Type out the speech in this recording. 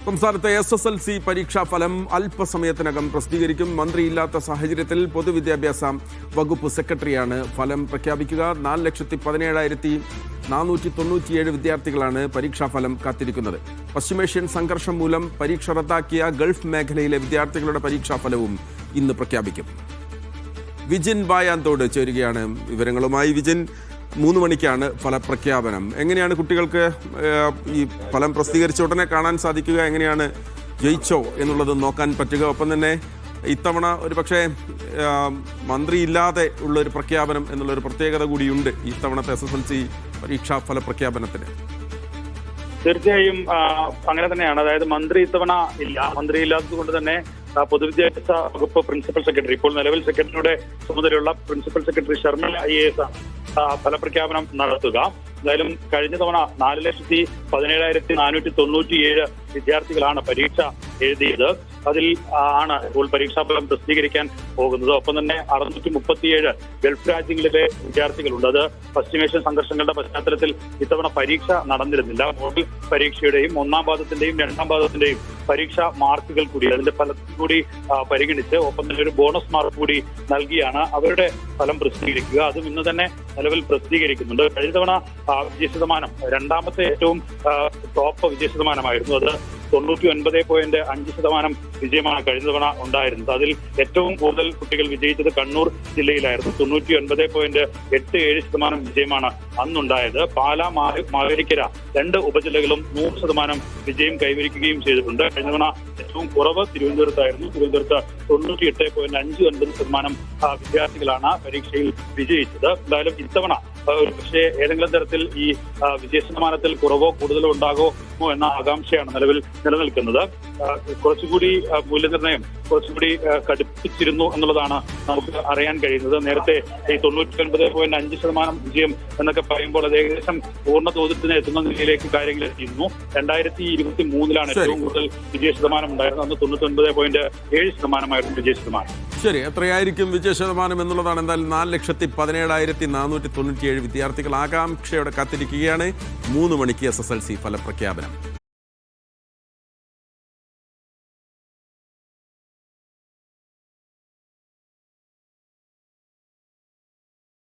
സംസ്ഥാനത്തെ SSLC പരീക്ഷാ ഫലം അല്പസമയത്തിനകം പ്രസിദ്ധീകരിക്കും. മന്ത്രിയില്ലാത്ത സാഹചര്യത്തിൽ പൊതുവിദ്യാഭ്യാസ വകുപ്പ് സെക്രട്ടറിയാണ് ഫലം പ്രഖ്യാപിക്കുക. 4,17,497 വിദ്യാർത്ഥികളാണ് പരീക്ഷാഫലം കാത്തിരിക്കുന്നത്. പശ്ചിമേഷ്യൻ സംഘർഷം മൂലം പരീക്ഷ റദ്ദാക്കിയ ഗൾഫ് മേഖലയിലെ വിദ്യാർത്ഥികളുടെ പരീക്ഷാഫലവും ഇന്ന് പ്രഖ്യാപിക്കും. വിജിൻ ബായാന്തോട് ചേരുകയാണ് വിവരങ്ങളുമായി. വിജിൻ, 3 മണിക്കാണ് ഫലപ്രഖ്യാപനം. എങ്ങനെയാണ് കുട്ടികൾക്ക് ഈ ഫലം പ്രസിദ്ധീകരിച്ച ഉടനെ കാണാൻ സാധിക്കുക? എങ്ങനെയാണ് ജയിച്ചോ എന്നുള്ളത് നോക്കാൻ പറ്റുക? ഒപ്പം തന്നെ ഇത്തവണ ഒരു പക്ഷേ മന്ത്രിയില്ലാതെ ഉള്ളൊരു പ്രഖ്യാപനം എന്നുള്ളൊരു പ്രത്യേകത കൂടിയുണ്ട് ഇത്തവണത്തെ SSLC പരീക്ഷാ ഫലപ്രഖ്യാപനത്തിന്. തീർച്ചയായും അങ്ങനെ തന്നെയാണ്. അതായത് മന്ത്രി ഇത്തവണ ഇല്ല. മന്ത്രി ഇല്ലാത്തത് കൊണ്ട് തന്നെ പൊതുവിദ്യാഭ്യാസ വകുപ്പ് പ്രിൻസിപ്പൽ സെക്രട്ടറി, ഇപ്പോൾ നിലവിൽ സെക്രട്ടറിയുടെ ചുമതലയുള്ള പ്രിൻസിപ്പൽ സെക്രട്ടറി ഷർമിള IAS ആണ് ഫലപ്രഖ്യാപനം നടത്തുക. എന്തായാലും കഴിഞ്ഞ തവണ 4,17,497 വിദ്യാർത്ഥികളാണ് പരീക്ഷ എഴുതിയത്. അതിൽ ആണ് ഇപ്പോൾ പരീക്ഷാഫലം പ്രസിദ്ധീകരിക്കാൻ പോകുന്നത്. ഒപ്പം തന്നെ 637 ഗൾഫ് രാജ്യങ്ങളിലെ വിദ്യാർത്ഥികളുണ്ട്. അത് പശ്ചിമേഷ്യൻ സംഘർഷങ്ങളുടെ പശ്ചാത്തലത്തിൽ ഇത്തവണ പരീക്ഷ നടന്നിരുന്നില്ല. മോഡൽ പരീക്ഷയുടെയും 1ാം പാദത്തിന്റെയും 2ാം പാദത്തിന്റെയും പരീക്ഷാ മാർക്കുകൾ കൂടി അതിന്റെ ഫലത്തിൽ കൂടി പരിഗണിച്ച് ഒപ്പം തന്നെ ഒരു ബോണസ് മാർക്ക് കൂടി നൽകിയാണ് അവരുടെ ഫലം പ്രസിദ്ധീകരിക്കുക. അതും ഇന്ന് തന്നെ നിലവിൽ പ്രസിദ്ധീകരിക്കുന്നുണ്ട്. കഴിഞ്ഞ തവണ വിജയശതമാനം 2ാമത്തെ ഏറ്റവും ടോപ്പ് വിജയശതമാനമായിരുന്നു. അത് 99.5% വിജയമാണ് കഴിഞ്ഞ തവണ ഉണ്ടായിരുന്നത്. അതിൽ ഏറ്റവും കൂടുതൽ കുട്ടികൾ വിജയിച്ചത് കണ്ണൂർ ജില്ലയിലായിരുന്നു. 99.87% വിജയമാണ് അന്നുണ്ടായത്. പാലാ, മാവേലിക്കര 2 ഉപജില്ലകളും 100% വിജയം കൈവരിക്കുകയും ചെയ്തിട്ടുണ്ട്. കഴിഞ്ഞ തവണ ഏറ്റവും കുറവ് തിരുവനന്തപുരത്തായിരുന്നു. തിരുവനന്തപുരത്ത് 98.59% വിദ്യാർത്ഥികളാണ് പരീക്ഷയിൽ വിജയിച്ചത്. എന്തായാലും ഇത്തവണ പക്ഷേ ഏതെങ്കിലും തരത്തിൽ ഈ വിജയശതമാനത്തിൽ കുറവോ കൂടുതലോ ഉണ്ടാകുമോ എന്ന ആകാംക്ഷയാണ് നിലവിൽ നിലനിൽക്കുന്നത്. കുറച്ചുകൂടി മൂല്യനിർണ്ണയം കുറച്ചുകൂടി കടുപ്പിച്ചിരുന്നു എന്നുള്ളതാണ് നമുക്ക് അറിയാൻ കഴിയുന്നത്. നേരത്തെ ഈ 99.5% വിജയം എന്നൊക്കെ പറയുമ്പോൾ അത് ഏകദേശം പൂർണ്ണ തോതിൽ തന്നെ എത്തുന്ന നിലയിലേക്ക് കാര്യങ്ങൾ എത്തിയിരുന്നു. 2023 ഏറ്റവും കൂടുതൽ വിജയശതമാനം ഉണ്ടായിരുന്നത്. അന്ന് 99.7% വിജയശതമാനം. ശരി, എത്രയായിരിക്കും വിജയശതമാനം എന്നുള്ളതാണ്. എന്തായാലും 4,17,497 വിദ്യാർത്ഥികൾ ആകാംക്ഷയോടെ കാത്തിരിക്കുകയാണ്. 3 മണിക്ക് SSLC ഫലപ്രഖ്യാപനം.